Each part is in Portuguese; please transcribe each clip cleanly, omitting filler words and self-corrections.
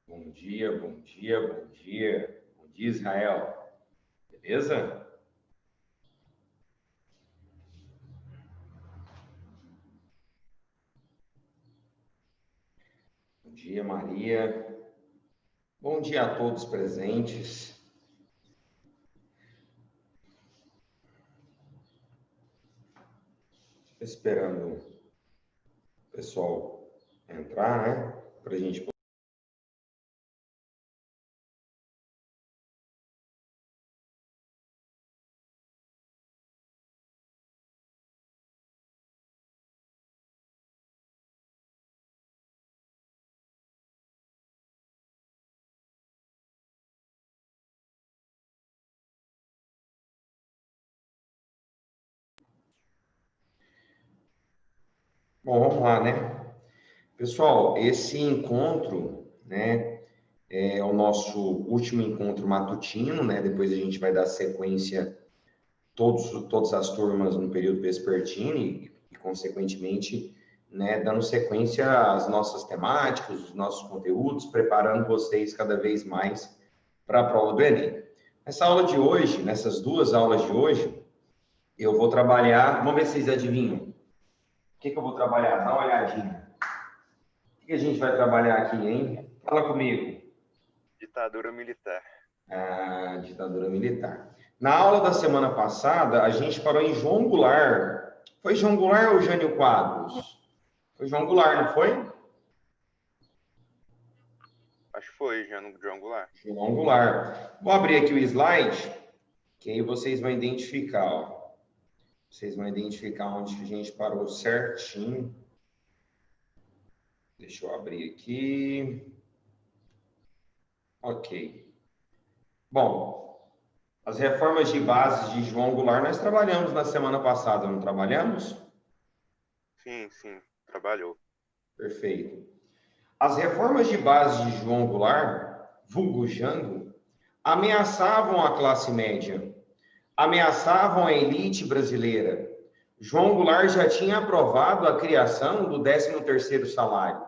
Bom dia, bom dia, bom dia. Bom dia, Israel. Beleza? Bom dia, Maria. Bom dia a todos presentes. Esperando o pessoal entrar, né? Para a gente. Bom, vamos lá, né? Pessoal, esse encontro, né? É o nosso último encontro matutino, né? Depois a gente vai dar sequência todas as turmas no período vespertino e consequentemente, né, dando sequência às nossas temáticas, os nossos conteúdos, preparando vocês cada vez mais para a prova do Enem. Nessa aula de hoje, nessas duas aulas de hoje, eu vou trabalhar, vamos ver se vocês adivinham. O que eu vou trabalhar? Dá uma olhadinha. O que a gente vai trabalhar aqui, hein? Fala comigo. Ditadura militar. A ditadura militar. Na aula da semana passada, a gente parou em João Goulart. Foi João Goulart ou Jânio Quadros? Foi João Goulart, não foi? Acho que foi, João Goulart. João Goulart. Vou abrir aqui o slide, que aí vocês vão identificar, ó. Vocês vão identificar onde a gente parou certinho. Deixa eu abrir aqui. Ok. Bom, as reformas de base de João Goulart nós trabalhamos na semana passada, não trabalhamos? Sim, trabalhou. Perfeito. As reformas de base de João Goulart, vulgo Jango, ameaçavam a classe média, ameaçavam a elite brasileira. João Goulart já tinha aprovado a criação do 13º salário.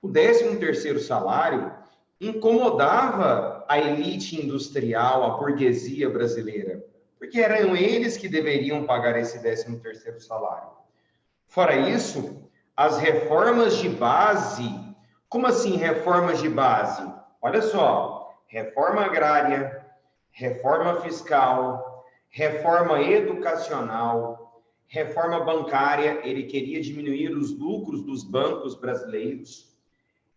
O 13º salário incomodava a elite industrial, a burguesia brasileira, porque eram eles que deveriam pagar esse 13º salário. Fora isso, as reformas de base, como assim reformas de base? Olha só, reforma agrária, reforma fiscal, reforma educacional, reforma bancária, ele queria diminuir os lucros dos bancos brasileiros,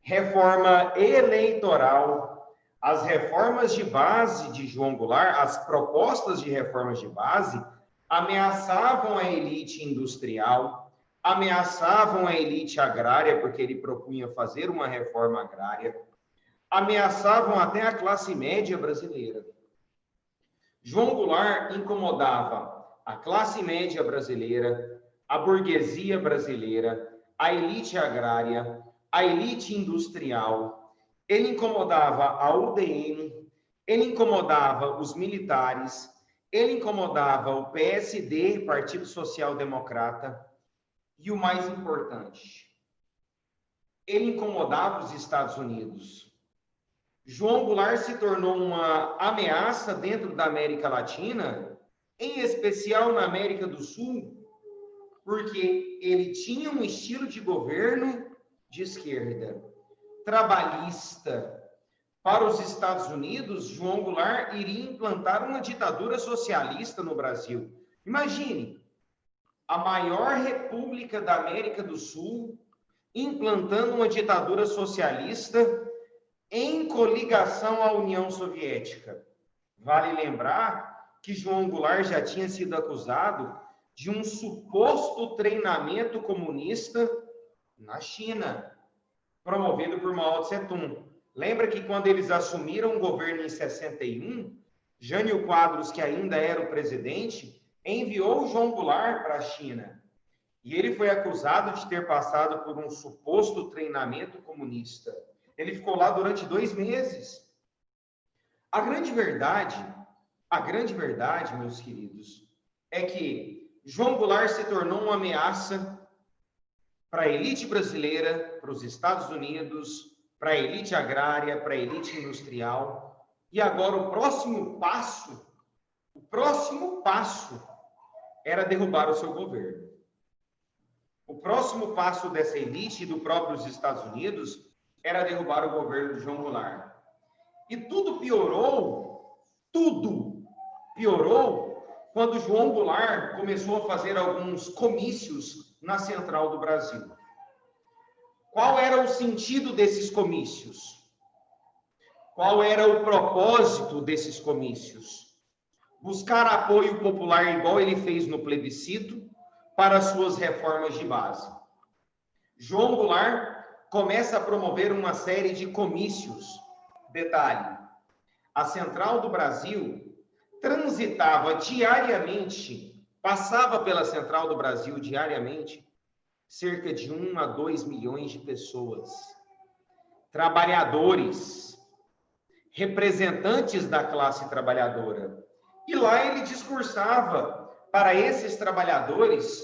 reforma eleitoral, as reformas de base de João Goulart, as propostas de reformas de base, ameaçavam a elite industrial, ameaçavam a elite agrária, porque ele propunha fazer uma reforma agrária, ameaçavam até a classe média brasileira. João Goulart incomodava a classe média brasileira, a burguesia brasileira, a elite agrária, a elite industrial, ele incomodava a UDN, ele incomodava os militares, ele incomodava o PSD, Partido Social Democrata, e o mais importante, ele incomodava os Estados Unidos. João Goulart se tornou uma ameaça dentro da América Latina, em especial na América do Sul, porque ele tinha um estilo de governo de esquerda, trabalhista. Para os Estados Unidos, João Goulart iria implantar uma ditadura socialista no Brasil. Imagine, a maior república da América do Sul implantando uma ditadura socialista em coligação à União Soviética. Vale lembrar que João Goulart já tinha sido acusado de um suposto treinamento comunista na China, promovido por Mao Tse-tung. Lembra que quando eles assumiram o governo em 61, Jânio Quadros, que ainda era o presidente, enviou João Goulart para a China. E ele foi acusado de ter passado por um suposto treinamento comunista. Ele ficou lá durante 2 meses. A grande verdade, meus queridos, é que João Goulart se tornou uma ameaça para a elite brasileira, para os Estados Unidos, para a elite agrária, para a elite industrial. E agora o próximo passo era derrubar o seu governo. O próximo passo dessa elite e do próprio Estados Unidos era derrubar o governo de João Goulart. E tudo piorou quando João Goulart começou a fazer alguns comícios na Central do Brasil. Qual era o sentido desses comícios? Qual era o propósito desses comícios? Buscar apoio popular, igual ele fez no plebiscito, para suas reformas de base. João Goulart começa a promover uma série de comícios. Detalhe, a Central do Brasil transitava diariamente, passava pela Central do Brasil diariamente, cerca de 1 a 2 milhões de pessoas, trabalhadores, representantes da classe trabalhadora. E lá ele discursava para esses trabalhadores,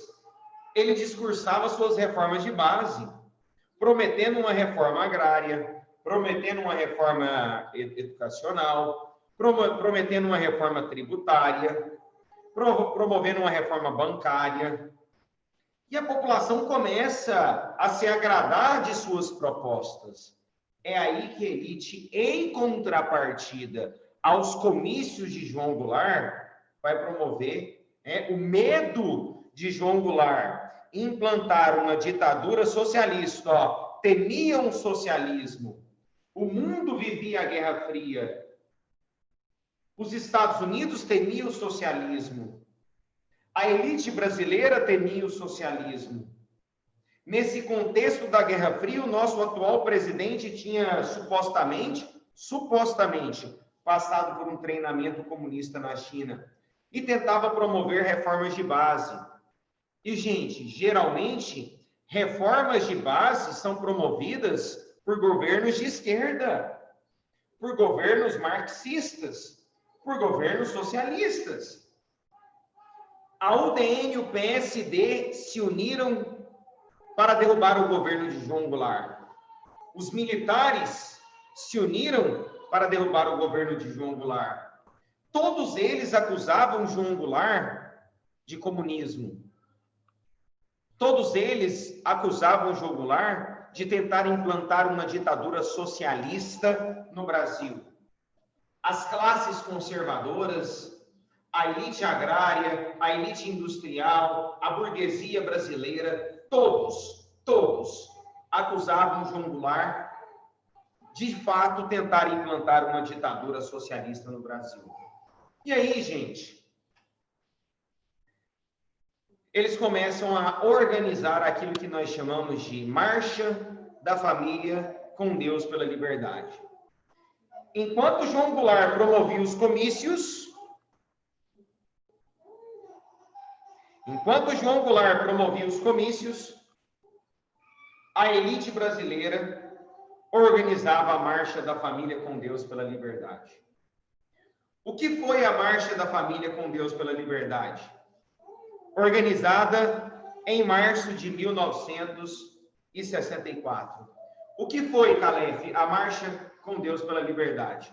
ele discursava suas reformas de base, prometendo uma reforma agrária, prometendo uma reforma educacional, prometendo uma reforma tributária, promovendo uma reforma bancária. E a população começa a se agradar de suas propostas. É aí que a elite, em contrapartida aos comícios de João Goulart, vai promover o medo de João Goulart implantar uma ditadura socialista. Temiam o socialismo. O mundo vivia a Guerra Fria. Os Estados Unidos temiam o socialismo. A elite brasileira temia o socialismo. Nesse contexto da Guerra Fria, o nosso atual presidente tinha supostamente, passado por um treinamento comunista na China e tentava promover reformas de base. E, gente, geralmente, reformas de base são promovidas por governos de esquerda, por governos marxistas, por governos socialistas. A UDN e o PSD se uniram para derrubar o governo de João Goulart. Os militares se uniram para derrubar o governo de João Goulart. Todos eles acusavam João Goulart de comunismo. Todos eles acusavam João Goulart de tentar implantar uma ditadura socialista no Brasil. As classes conservadoras, a elite agrária, a elite industrial, a burguesia brasileira, todos acusavam João Goulart de fato tentar implantar uma ditadura socialista no Brasil. E aí, gente, eles começam a organizar aquilo que nós chamamos de Marcha da Família com Deus pela Liberdade. Enquanto João Goulart promovia os comícios, a elite brasileira organizava a Marcha da Família com Deus pela Liberdade. O que foi a Marcha da Família com Deus pela Liberdade? Organizada em março de 1964. O que foi, Calef, a Marcha com Deus pela Liberdade?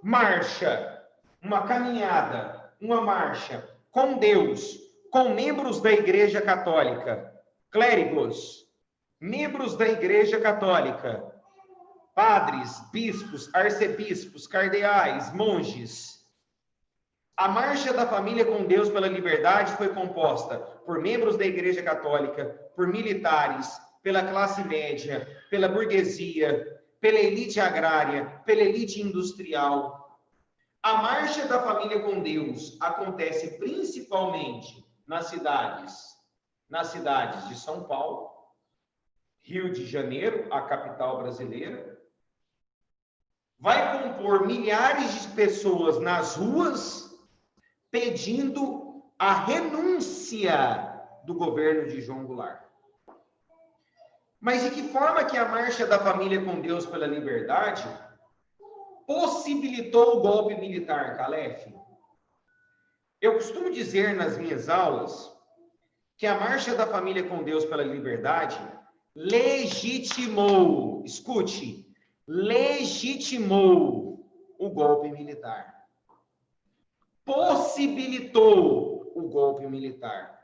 Marcha, uma caminhada, uma marcha com Deus, com membros da Igreja Católica, clérigos, membros da Igreja Católica, padres, bispos, arcebispos, cardeais, monges. A Marcha da Família com Deus pela Liberdade foi composta por membros da Igreja Católica, por militares, pela classe média, pela burguesia, pela elite agrária, pela elite industrial. A Marcha da Família com Deus acontece principalmente nas cidades de São Paulo, Rio de Janeiro, a capital brasileira. Vai compor milhares de pessoas nas ruas pedindo a renúncia do governo de João Goulart. Mas de que forma que a Marcha da Família com Deus pela Liberdade possibilitou o golpe militar, Calef? Eu costumo dizer nas minhas aulas que a Marcha da Família com Deus pela Liberdade legitimou, escute, legitimou o golpe militar, possibilitou o golpe militar,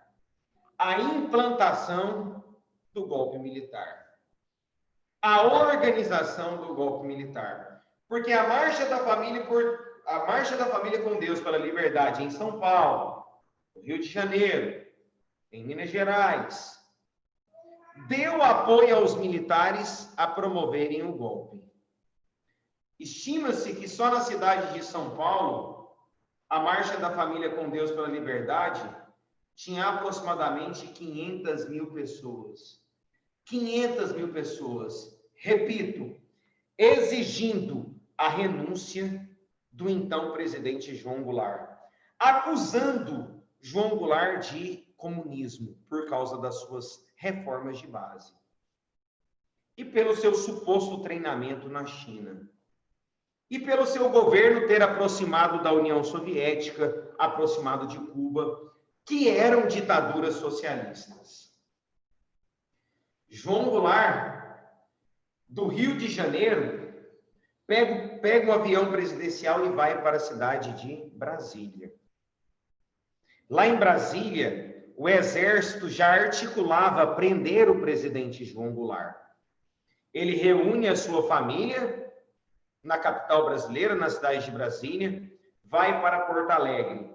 a implantação do golpe militar, a organização do golpe militar. Porque a marcha da família com Deus pela liberdade em São Paulo, no Rio de Janeiro, em Minas Gerais, deu apoio aos militares a promoverem o golpe. Estima-se que só na cidade de São Paulo, a Marcha da Família com Deus pela Liberdade tinha aproximadamente 500 mil pessoas. 500 mil pessoas, repito, exigindo a renúncia do então presidente João Goulart, acusando João Goulart de comunismo por causa das suas reformas de base e pelo seu suposto treinamento na China e pelo seu governo ter aproximado da União Soviética, aproximado de Cuba, que eram ditaduras socialistas. João Goulart, do Rio de Janeiro, pega um avião presidencial e vai para a cidade de Brasília. Lá em Brasília, o exército já articulava prender o presidente João Goulart. Ele reúne a sua família na capital brasileira, na cidade de Brasília, vai para Porto Alegre,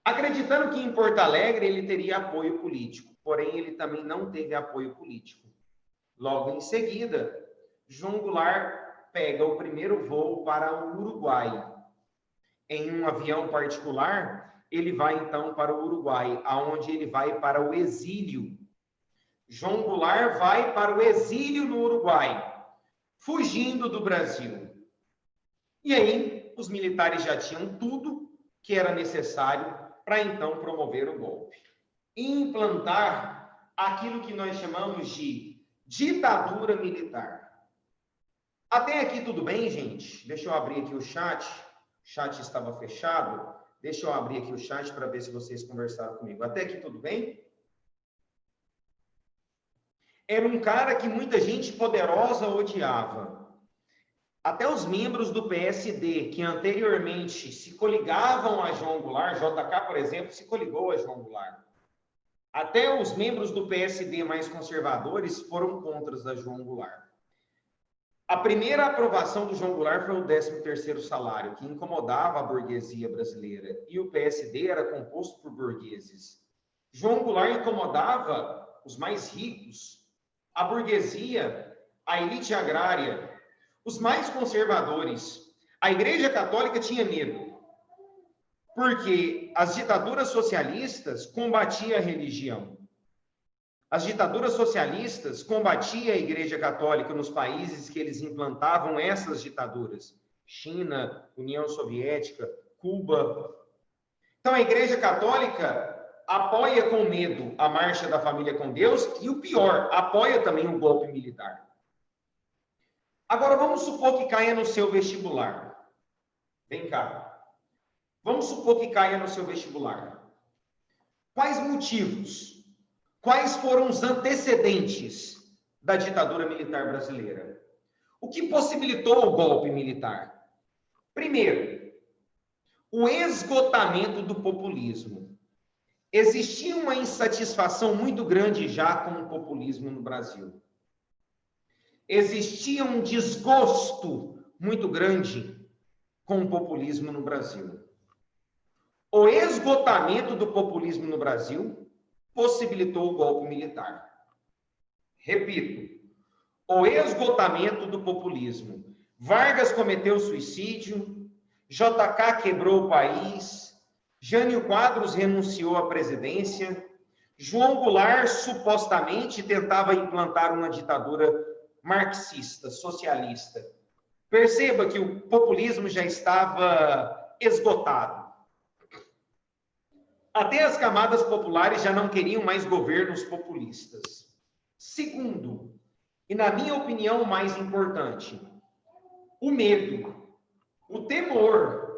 acreditando que em Porto Alegre ele teria apoio político, porém ele também não teve apoio político. Logo em seguida, João Goulart pega o primeiro voo para o Uruguai. Em um avião particular, ele vai então para o Uruguai, aonde ele vai para o exílio. João Goulart vai para o exílio no Uruguai, fugindo do Brasil. E aí, os militares já tinham tudo que era necessário para então promover o golpe. E implantar aquilo que nós chamamos de ditadura militar. Até aqui tudo bem, gente? Deixa eu abrir aqui o chat. O chat estava fechado. Deixa eu abrir aqui o chat para ver se vocês conversaram comigo. Até aqui tudo bem? Era um cara que muita gente poderosa odiava. Até os membros do PSD, que anteriormente se coligavam a João Goulart, JK, por exemplo, se coligou a João Goulart. Até os membros do PSD mais conservadores foram contra a João Goulart. A primeira aprovação do João Goulart foi o 13º salário, que incomodava a burguesia brasileira. E o PSD era composto por burgueses. João Goulart incomodava os mais ricos, a burguesia, a elite agrária, os mais conservadores. A Igreja Católica tinha medo, porque as ditaduras socialistas combatiam a religião. As ditaduras socialistas combatiam a Igreja Católica nos países que eles implantavam essas ditaduras. China, União Soviética, Cuba. Então, a Igreja Católica apoia com medo a marcha da família com Deus e, o pior, apoia também o golpe militar. Agora, vamos supor que caia no seu vestibular. Vem cá. Vamos supor que caia no seu vestibular. Quais motivos? Quais foram os antecedentes da ditadura militar brasileira? O que possibilitou o golpe militar? Primeiro, o esgotamento do populismo. Existia uma insatisfação muito grande já com o populismo no Brasil. Existia um desgosto muito grande com o populismo no Brasil. O esgotamento do populismo no Brasil possibilitou o golpe militar. Repito, o esgotamento do populismo. Vargas cometeu suicídio, JK quebrou o país, Jânio Quadros renunciou à presidência, João Goulart supostamente tentava implantar uma ditadura marxista, socialista. Perceba que o populismo já estava esgotado. Até as camadas populares já não queriam mais governos populistas. Segundo, e na minha opinião o mais importante, o medo, o temor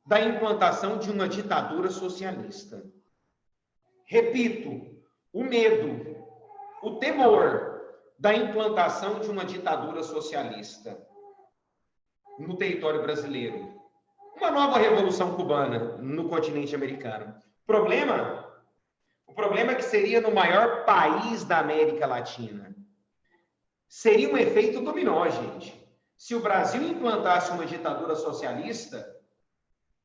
da implantação de uma ditadura socialista. Repito, o medo, o temor da implantação de uma ditadura socialista. no território brasileiro. Uma nova revolução cubana no continente americano. O problema é que seria no maior país da América Latina. Seria um efeito dominó, gente. Se o Brasil implantasse uma ditadura socialista,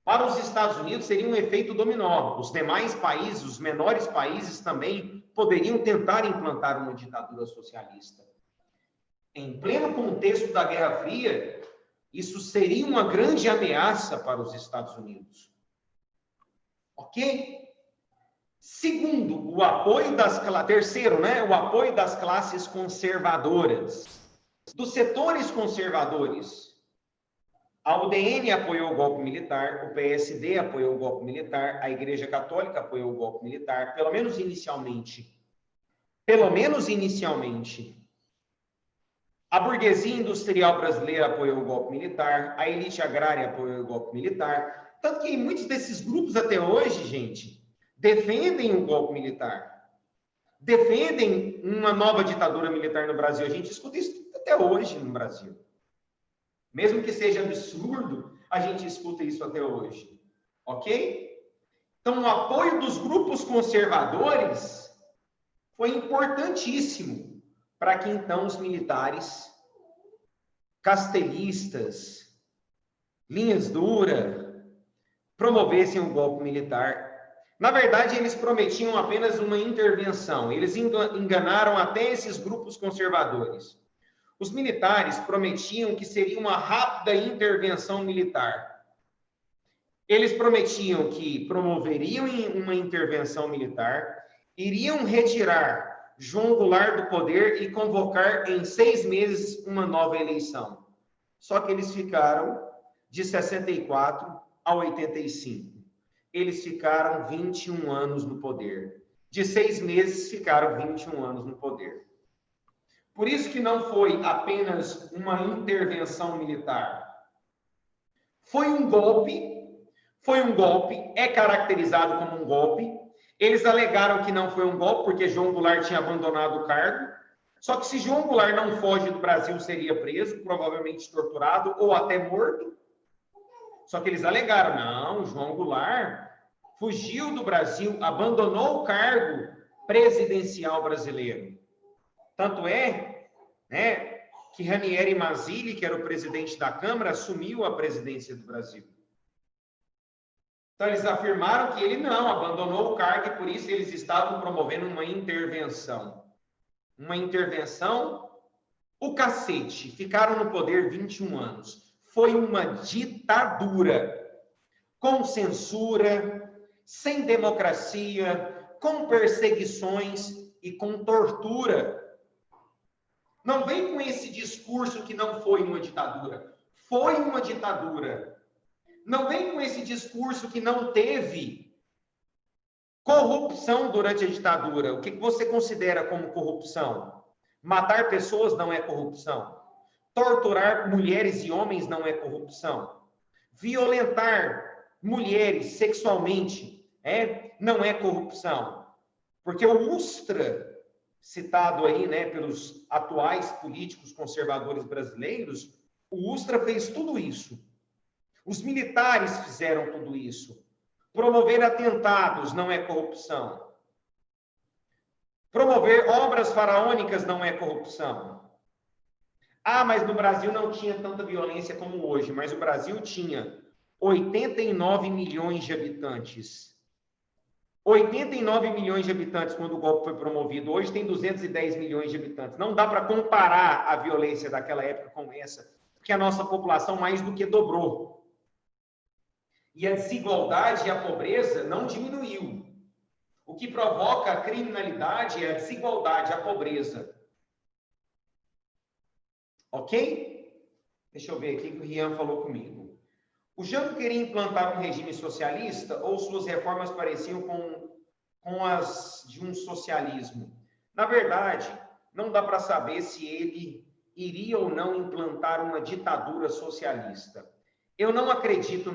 para os Estados Unidos seria um efeito dominó. Os demais países, os menores países também poderiam tentar implantar uma ditadura socialista. Em pleno contexto da Guerra Fria, isso seria uma grande ameaça para os Estados Unidos. Ok? Segundo, o apoio das... Terceiro, né? O apoio das classes conservadoras. Dos setores conservadores. A UDN apoiou o golpe militar, o PSD apoiou o golpe militar, a Igreja Católica apoiou o golpe militar, pelo menos inicialmente. Pelo menos inicialmente. A burguesia industrial brasileira apoiou o golpe militar, a elite agrária apoiou o golpe militar. Tanto que muitos desses grupos até hoje, gente, defendem o golpe militar. Defendem uma nova ditadura militar no Brasil. A gente escuta isso até hoje no Brasil. Mesmo que seja absurdo, a gente escuta isso até hoje. Ok? Então, o apoio dos grupos conservadores foi importantíssimo para que, então, os militares, castelistas, linhas duras, promovessem o golpe militar. Na verdade, eles prometiam apenas uma intervenção. Eles enganaram até esses grupos conservadores. Os militares prometiam que seria uma rápida intervenção militar. Eles prometiam que promoveriam uma intervenção militar, iriam retirar João Goulart do poder e convocar em 6 meses uma nova eleição. Só que eles ficaram de 64 a 85. Eles ficaram 21 anos no poder. De 6 meses, ficaram 21 anos no poder. Por isso que não foi apenas uma intervenção militar. Foi um golpe, é caracterizado como um golpe. Eles alegaram que não foi um golpe porque João Goulart tinha abandonado o cargo. Só que se João Goulart não foge do Brasil, seria preso, provavelmente torturado ou até morto. Só que eles alegaram, não, João Goulart fugiu do Brasil, abandonou o cargo presidencial brasileiro. Tanto é, né, que Ranieri Mazzilli, que era o presidente da Câmara, assumiu a presidência do Brasil. Então, eles afirmaram que ele não abandonou o cargo e, por isso, eles estavam promovendo uma intervenção. Uma intervenção, o cacete. Ficaram no poder 21 anos. Foi uma ditadura, com censura, sem democracia, com perseguições e com tortura. Não vem com esse discurso que não foi uma ditadura. Foi uma ditadura. Não vem com esse discurso que não teve corrupção durante a ditadura. O que você considera como corrupção? Matar pessoas não é corrupção. Torturar mulheres e homens não é corrupção. Violentar mulheres sexualmente não é corrupção. Porque o Ustra, citado aí, né, pelos atuais políticos conservadores brasileiros, o Ustra fez tudo isso. Os militares fizeram tudo isso. Promover atentados não é corrupção. Promover obras faraônicas não é corrupção. Ah, mas no Brasil não tinha tanta violência como hoje, mas o Brasil tinha 89 milhões de habitantes. 89 milhões de habitantes quando o golpe foi promovido. Hoje tem 210 milhões de habitantes. Não dá para comparar a violência daquela época com essa, porque a nossa população mais do que dobrou. E a desigualdade e a pobreza não diminuiu. O que provoca a criminalidade é a desigualdade, a pobreza. Ok? Deixa eu ver aqui que o Rian falou comigo. O Jango queria implantar um regime socialista ou suas reformas pareciam com as de um socialismo? Na verdade, não dá para saber se ele iria ou não implantar uma ditadura socialista. Eu não acredito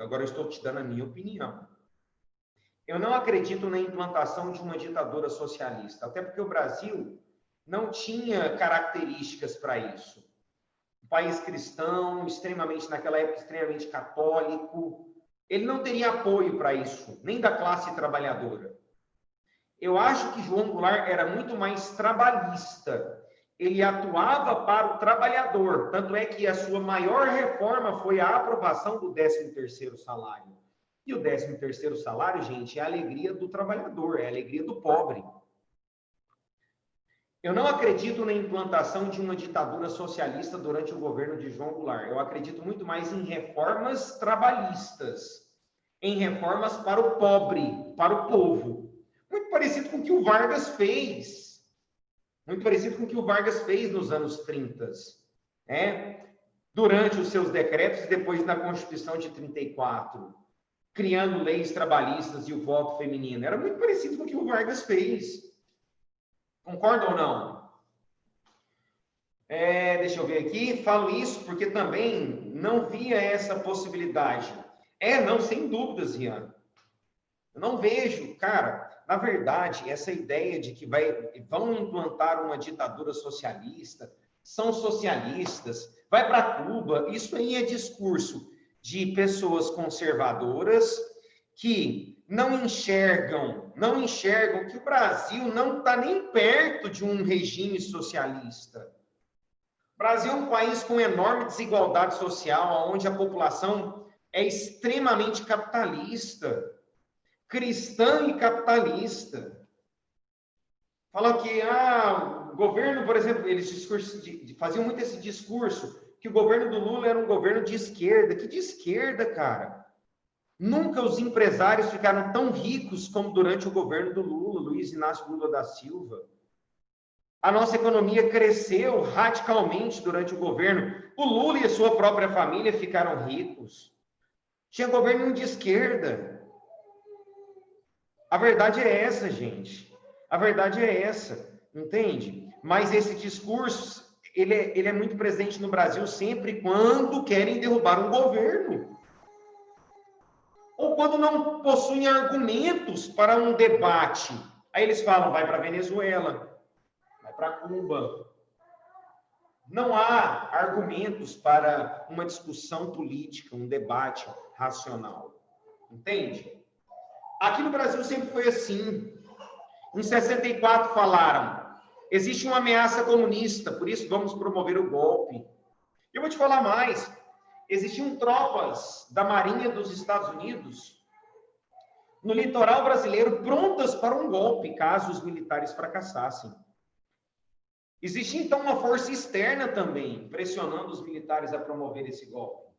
agora eu estou te dando a minha opinião. Eu não acredito na implantação de uma ditadura socialista, até porque o Brasil não tinha características para isso. país cristão, extremamente, naquela época, extremamente católico. Ele não teria apoio para isso, nem da classe trabalhadora. Eu acho que João Goulart era muito mais trabalhista. Ele atuava para o trabalhador. Tanto é que a sua maior reforma foi a aprovação do 13º salário. E o 13º salário, gente, é a alegria do trabalhador, é a alegria do pobre. Eu não acredito na implantação de uma ditadura socialista durante o governo de João Goulart. Eu acredito muito mais em reformas trabalhistas, em reformas para o pobre, para o povo. Muito parecido com o que o Vargas fez. Muito parecido com o que o Vargas fez nos anos 30, né? Durante os seus decretos e depois na Constituição de 34, criando leis trabalhistas e o voto feminino. Era muito parecido com o que o Vargas fez. Concorda ou não? Deixa eu ver aqui. Falo isso porque também não via essa possibilidade. Não, sem dúvidas, Rian. Eu não vejo, cara. Na verdade, essa ideia de que vão implantar uma ditadura socialista, são socialistas, vai para Cuba, isso aí é discurso de pessoas conservadoras que não enxergam que o Brasil não está nem perto de um regime socialista. O Brasil é um país com enorme desigualdade social, onde a população é extremamente capitalista, cristã e capitalista. Fala que o governo, por exemplo, eles faziam muito esse discurso, que o governo do Lula era um governo de esquerda. Que de esquerda, cara? Nunca os empresários ficaram tão ricos como durante o governo do Lula, Luiz Inácio Lula da Silva. A nossa economia cresceu radicalmente durante o governo. O Lula e a sua própria família ficaram ricos. Tinha governo de esquerda. A verdade é essa, gente. A verdade é essa, entende? Mas esse discurso, ele é muito presente no Brasil sempre quando querem derrubar um governo. Ou quando não possuem argumentos para um debate. Aí eles falam, vai para a Venezuela, vai para Cuba. Não há argumentos para uma discussão política, um debate racional. Entende? Aqui no Brasil sempre foi assim. Em 64 falaram, existe uma ameaça comunista, por isso vamos promover o golpe. Eu vou te falar mais. Existiam tropas da Marinha dos Estados Unidos no litoral brasileiro prontas para um golpe, caso os militares fracassassem. Existia, então, uma força externa também, pressionando os militares a promover esse golpe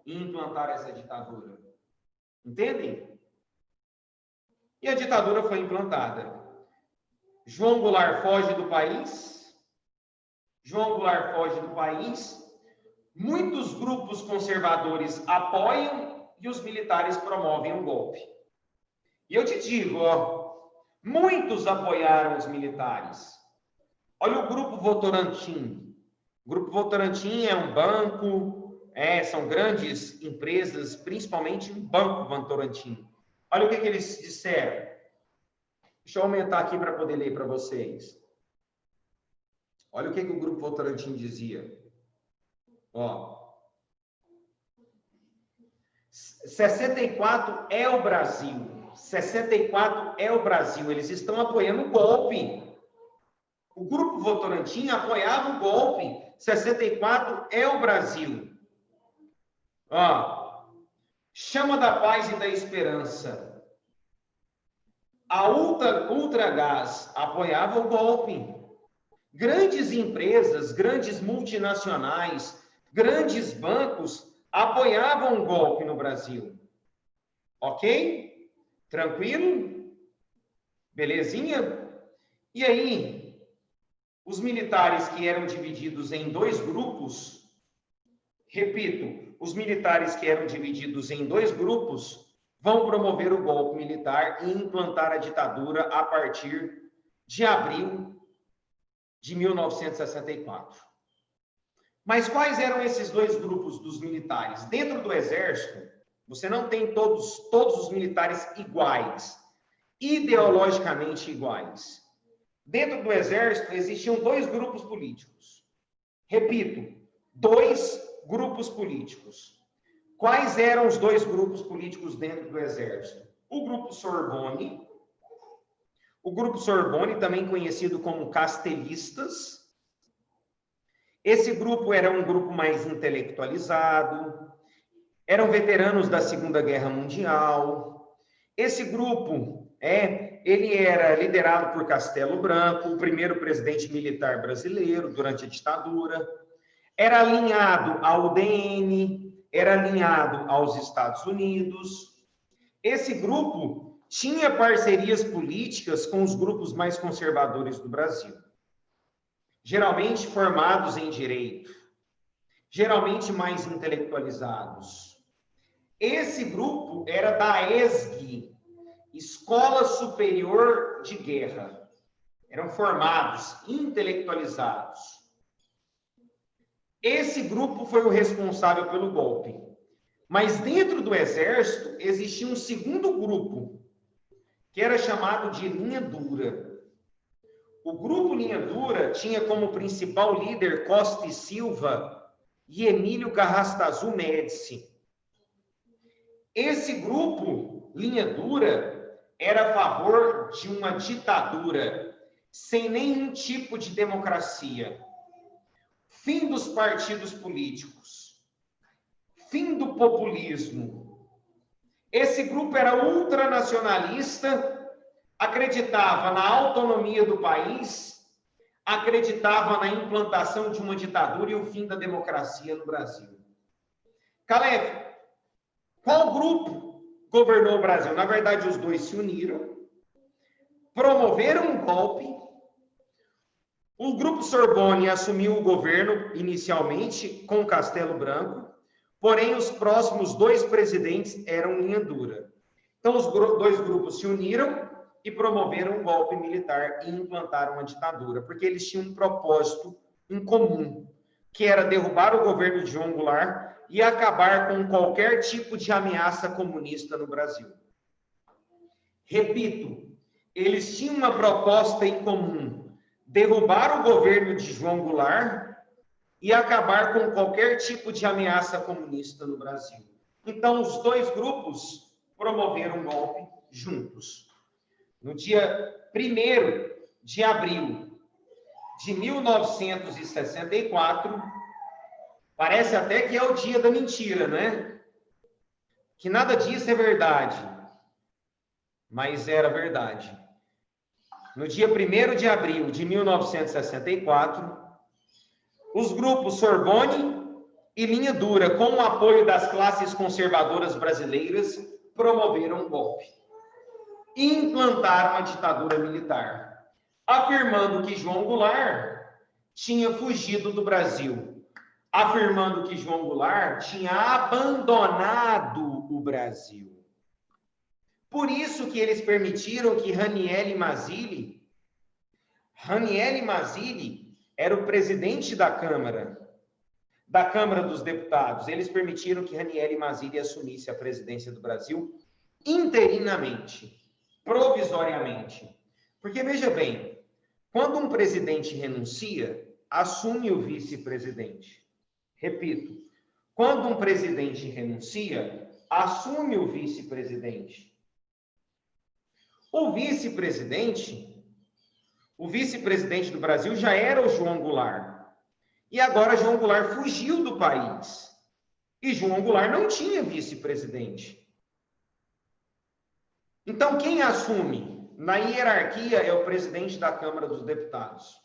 e implantar essa ditadura. Entendem? E a ditadura foi implantada. João Goulart foge do país. Muitos grupos conservadores apoiam e os militares promovem um golpe. E eu te digo, muitos apoiaram os militares. Olha o Grupo Votorantim. O Grupo Votorantim é um banco, são grandes empresas, principalmente o Banco Votorantim. Olha o que eles disseram. Deixa eu aumentar aqui para poder ler para vocês. Olha o que o Grupo Votorantim dizia. 64 é o Brasil. 64 é o Brasil. Eles estão apoiando o golpe. O Grupo Votorantim apoiava o golpe. 64 é o Brasil. Chama da paz e da esperança. A Ultragaz apoiava o golpe. Grandes empresas, grandes multinacionais, grandes bancos apoiavam o golpe no Brasil. Ok? Tranquilo? Belezinha? E aí, os militares que eram divididos em dois grupos, repito, os militares que eram divididos em dois grupos vão promover o golpe militar e implantar a ditadura a partir de abril de 1964. Mas quais eram esses dois grupos dos militares? Dentro do Exército, você não tem todos os militares iguais, ideologicamente iguais. Dentro do Exército, existiam dois grupos políticos. Repito, dois grupos políticos. Quais eram os dois grupos políticos dentro do Exército? O Grupo Sorbonne, também conhecido como castelistas. Esse grupo era um grupo mais intelectualizado, eram veteranos da Segunda Guerra Mundial. Esse grupo, ele era liderado por Castelo Branco, o primeiro presidente militar brasileiro durante a ditadura. Era alinhado ao UDN, era alinhado aos Estados Unidos. Esse grupo tinha parcerias políticas com os grupos mais conservadores do Brasil, geralmente formados em direito, geralmente mais intelectualizados. Esse grupo era da ESG, Escola Superior de Guerra. Eram formados, intelectualizados. Esse grupo foi o responsável pelo golpe. Mas dentro do Exército existia um segundo grupo, que era chamado de Linha Dura. O grupo Linha Dura tinha como principal líder Costa e Silva e Emílio Garrastazu Médici. Esse grupo, Linha Dura, era a favor de uma ditadura, sem nenhum tipo de democracia. Fim dos partidos políticos. Fim do populismo. Esse grupo era ultranacionalista, acreditava na autonomia do país, acreditava na implantação de uma ditadura e o fim da democracia no Brasil. Caleb, qual grupo governou o Brasil? Na verdade, os dois se uniram, promoveram um golpe. O Grupo Sorbonne assumiu o governo inicialmente com Castelo Branco, porém os próximos dois presidentes eram Linha Dura. Então os dois grupos se uniram e promoveram um golpe militar e implantaram a ditadura, porque eles tinham um propósito em comum, que era derrubar o governo de João Goulart e acabar com qualquer tipo de ameaça comunista no Brasil. Repito, eles tinham uma proposta em comum: derrubar o governo de João Goulart e acabar com qualquer tipo de ameaça comunista no Brasil. Então, os dois grupos promoveram um golpe juntos. No dia 1º de abril de 1964, parece até que é o dia da mentira, né? Que nada disso é verdade, mas era verdade. No dia 1º de abril de 1964, os grupos Sorbonne e Linha Dura, com o apoio das classes conservadoras brasileiras, promoveram um golpe e implantaram a ditadura militar, afirmando que João Goulart tinha fugido do Brasil, afirmando que João Goulart tinha abandonado o Brasil. Por isso que eles permitiram que Ranieri Mazzilli era o presidente da Câmara dos Deputados. Eles permitiram que Ranieri Mazzilli assumisse a presidência do Brasil interinamente, provisoriamente. Porque, veja bem, quando um presidente renuncia, assume o vice-presidente. Repito, quando um presidente renuncia, assume o vice-presidente. O vice-presidente do Brasil já era o João Goulart. E agora João Goulart fugiu do país. E João Goulart não tinha vice-presidente. Então, quem assume na hierarquia é o presidente da Câmara dos Deputados.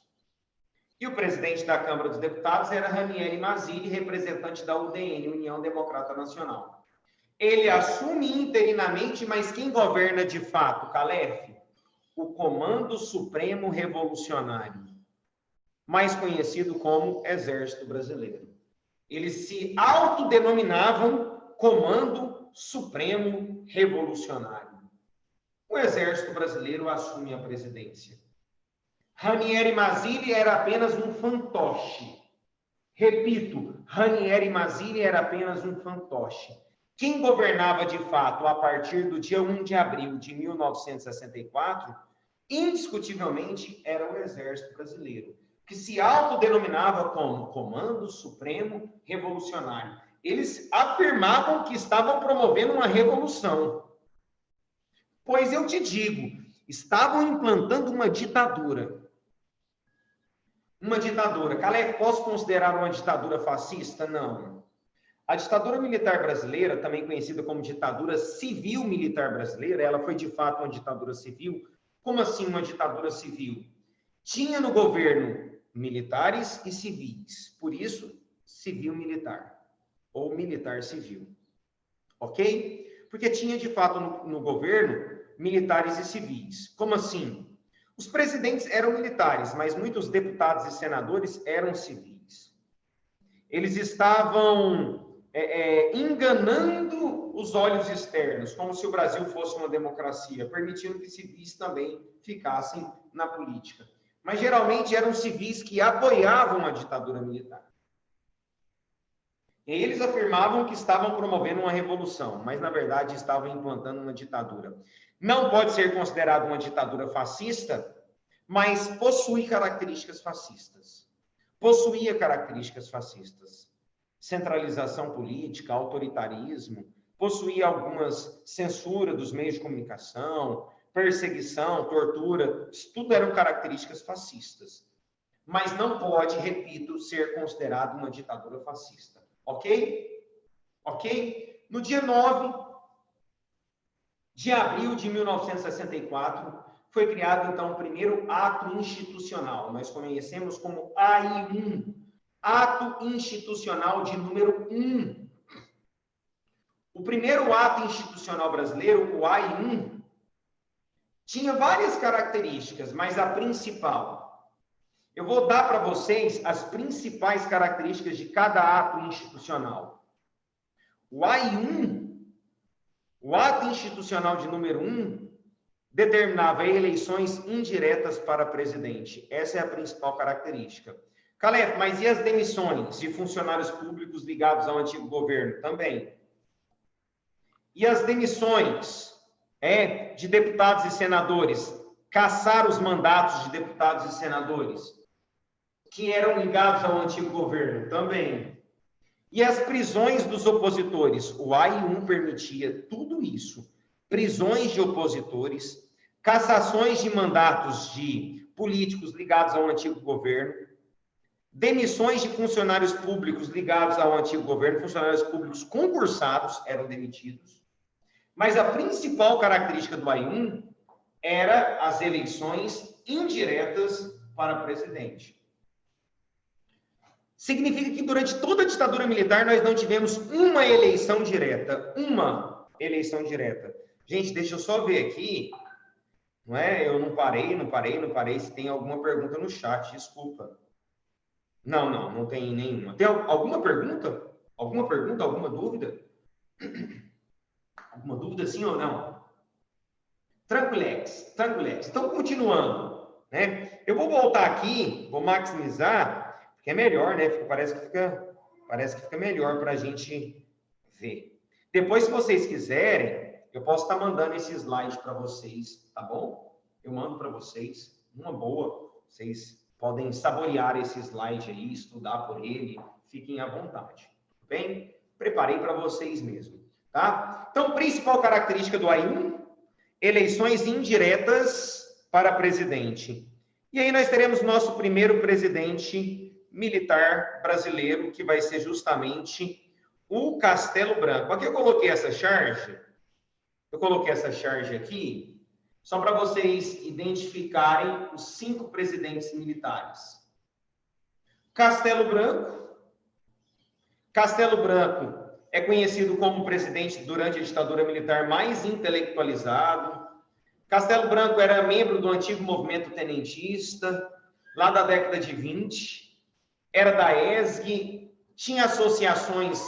E o presidente da Câmara dos Deputados era Ranieri Mazzilli, representante da UDN, União Democrata Nacional. Ele assume interinamente, mas quem governa de fato, Calef? O Comando Supremo Revolucionário, mais conhecido como Exército Brasileiro. Eles se autodenominavam Comando Supremo Revolucionário. O Exército Brasileiro assume a presidência. Ranieri Mazzilli era apenas um fantoche. Repito, Ranieri Mazzilli era apenas um fantoche. Quem governava de fato a partir do dia 1 de abril de 1964, indiscutivelmente, era o Exército Brasileiro. que se autodenominava como Comando Supremo Revolucionário. Eles afirmavam que estavam promovendo uma revolução. Pois eu te digo, estavam implantando uma ditadura. Uma ditadura. Caleb, posso considerar uma ditadura fascista? Não. A ditadura militar brasileira, também conhecida como ditadura civil-militar brasileira, ela foi de fato uma ditadura civil. Como assim uma ditadura civil? Tinha no governo militares e civis, por isso, civil-militar, ou militar-civil. Ok? Porque tinha de fato no governo militares e civis. Como assim? Os presidentes eram militares, mas muitos deputados e senadores eram civis. Eles estavam enganando os olhos externos, como se o Brasil fosse uma democracia, permitindo que civis também ficassem na política. Mas geralmente eram civis que apoiavam a ditadura militar. E eles afirmavam que estavam promovendo uma revolução, mas na verdade estavam implantando uma ditadura. Não pode ser considerada uma ditadura fascista, mas possui características fascistas. Possuía características fascistas. Centralização política, autoritarismo, possuía algumas censura dos meios de comunicação, perseguição, tortura, isso tudo eram características fascistas. Mas não pode, repito, ser considerado uma ditadura fascista. Ok? Ok? No dia 9 de abril de 1964, foi criado, então, o primeiro ato institucional. Nós conhecemos como AI-1, Ato Institucional de número 1. O primeiro ato institucional brasileiro, o AI-1, tinha várias características, mas a principal. Eu vou dar para vocês as principais características de cada ato institucional. O AI-1, o ato institucional de número 1, determinava eleições indiretas para presidente. Essa é a principal característica. Caleb, mas e as demissões de funcionários públicos ligados ao antigo governo? Também. E as demissões de deputados e senadores? Cassar os mandatos de deputados e senadores que eram ligados ao antigo governo? Também. E as prisões dos opositores? O AI-1 permitia tudo isso. Prisões de opositores, cassações de mandatos de políticos ligados ao antigo governo, demissões de funcionários públicos ligados ao antigo governo, funcionários públicos concursados eram demitidos. Mas a principal característica do AI-1 era as eleições indiretas para presidente. Significa que durante toda a ditadura militar nós não tivemos uma eleição direta. Uma eleição direta. Gente, deixa eu só ver aqui. Não é? Eu não parei. Se tem alguma pergunta no chat, desculpa. Não tem nenhuma. Tem alguma pergunta? Alguma dúvida? Alguma dúvida, sim ou não? Tranquilex. Então, continuando, né? Eu vou voltar aqui, vou maximizar, porque é melhor, né? Parece que fica melhor para a gente ver. Depois, se vocês quiserem, eu posso estar mandando esse slide para vocês, tá bom? Eu mando para vocês, uma boa. Vocês podem saborear esse slide aí, estudar por ele, fiquem à vontade, tudo bem? Preparei para vocês mesmo, tá? Então, principal característica do AI-1, eleições indiretas para presidente. E aí nós teremos nosso primeiro presidente militar brasileiro, que vai ser justamente o Castelo Branco. Aqui eu coloquei essa charge, aqui, só para vocês identificarem os 5 presidentes militares. Castelo Branco é conhecido como presidente durante a ditadura militar mais intelectualizado. Castelo Branco era membro do antigo movimento tenentista, lá da década de 20, era da ESG, tinha associações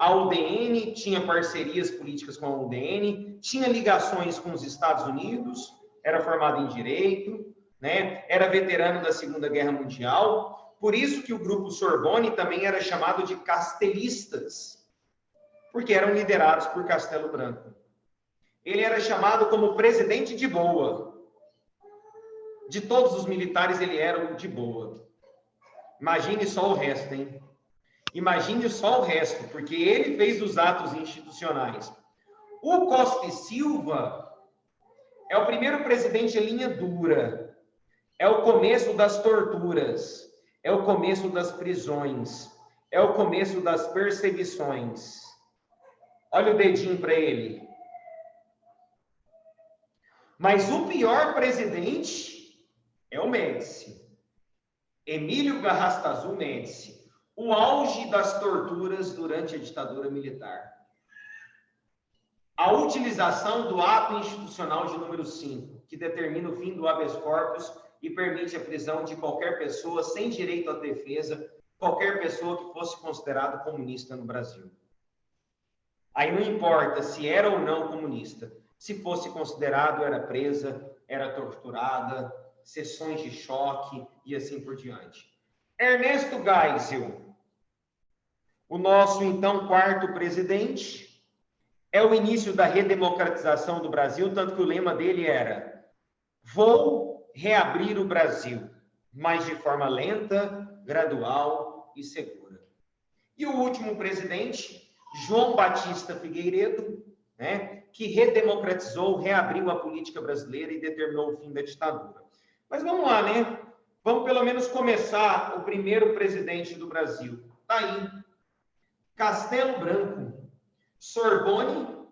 à UDN, tinha parcerias políticas com a UDN, tinha ligações com os Estados Unidos, era formado em Direito, né? Era veterano da Segunda Guerra Mundial, por isso que o grupo Sorbonne também era chamado de castelistas, porque eram liderados por Castelo Branco. Ele era chamado como presidente de boa. De todos os militares, ele era o de boa. Imagine só o resto, hein? Imagine só o resto, porque ele fez os atos institucionais. O Costa e Silva é o primeiro presidente em linha dura. É o começo das torturas. É o começo das prisões. É o começo das perseguições. Olha o dedinho para ele. Mas o pior presidente é o Médici. Emílio Garrastazu Médici. O auge das torturas durante a ditadura militar. A utilização do ato institucional de número 5, que determina o fim do habeas corpus e permite a prisão de qualquer pessoa sem direito à defesa, qualquer pessoa que fosse considerado comunista no Brasil. Aí não importa se era ou não comunista. Se fosse considerado, era presa, era torturada, sessões de choque e assim por diante. Ernesto Geisel, o nosso então quarto presidente, é o início da redemocratização do Brasil, tanto que o lema dele era: vou reabrir o Brasil, mas de forma lenta, gradual e segura. E o último presidente, João Batista Figueiredo, né, que redemocratizou, reabriu a política brasileira e determinou o fim da ditadura. Mas vamos lá, né? Vamos pelo menos começar o primeiro presidente do Brasil. Tá aí. Castelo Branco. Sorbonne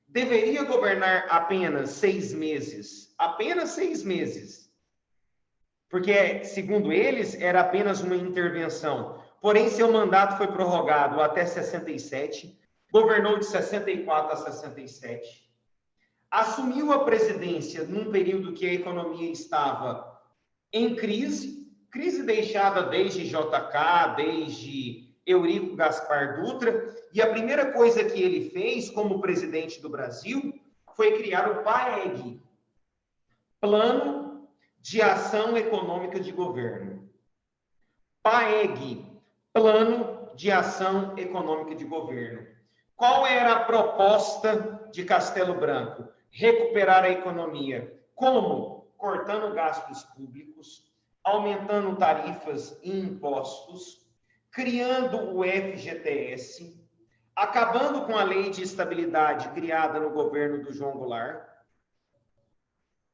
deveria governar apenas 6 meses. Apenas 6 meses. Porque, segundo eles, era apenas uma intervenção. Porém, seu mandato foi prorrogado até 67, governou de 64 a 67, assumiu a presidência num período que a economia estava em crise, crise deixada desde JK, desde Eurico Gaspar Dutra, e a primeira coisa que ele fez como presidente do Brasil foi criar o PAEG, Plano de Ação Econômica de Governo. PAEG, Plano de Ação Econômica de Governo. Qual era a proposta de Castelo Branco? Recuperar a economia. Como? Cortando gastos públicos, aumentando tarifas e impostos, criando o FGTS, acabando com a lei de estabilidade criada no governo do João Goulart.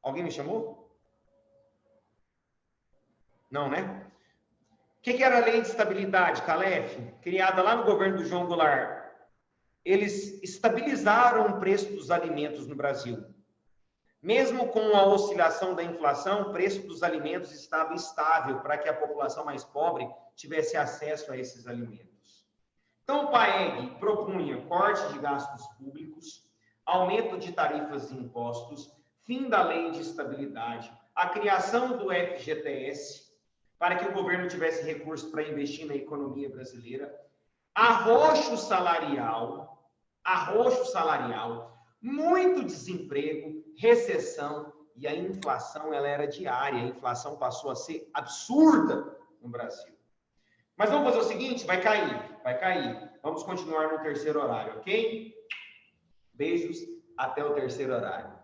Alguém me chamou? Não, né? O que era a lei de estabilidade, Calef? Criada lá no governo do João Goulart. Eles estabilizaram o preço dos alimentos no Brasil. Mesmo com a oscilação da inflação, o preço dos alimentos estava estável para que a população mais pobre tivesse acesso a esses alimentos. Então, o PAEG propunha corte de gastos públicos, aumento de tarifas e impostos, fim da lei de estabilidade, a criação do FGTS, para que o governo tivesse recursos para investir na economia brasileira, arroxo salarial, muito desemprego, recessão, e a inflação ela era diária, a inflação passou a ser absurda no Brasil. Mas vamos fazer o seguinte, vai cair. Vamos continuar no terceiro horário, ok? Beijos, até o terceiro horário.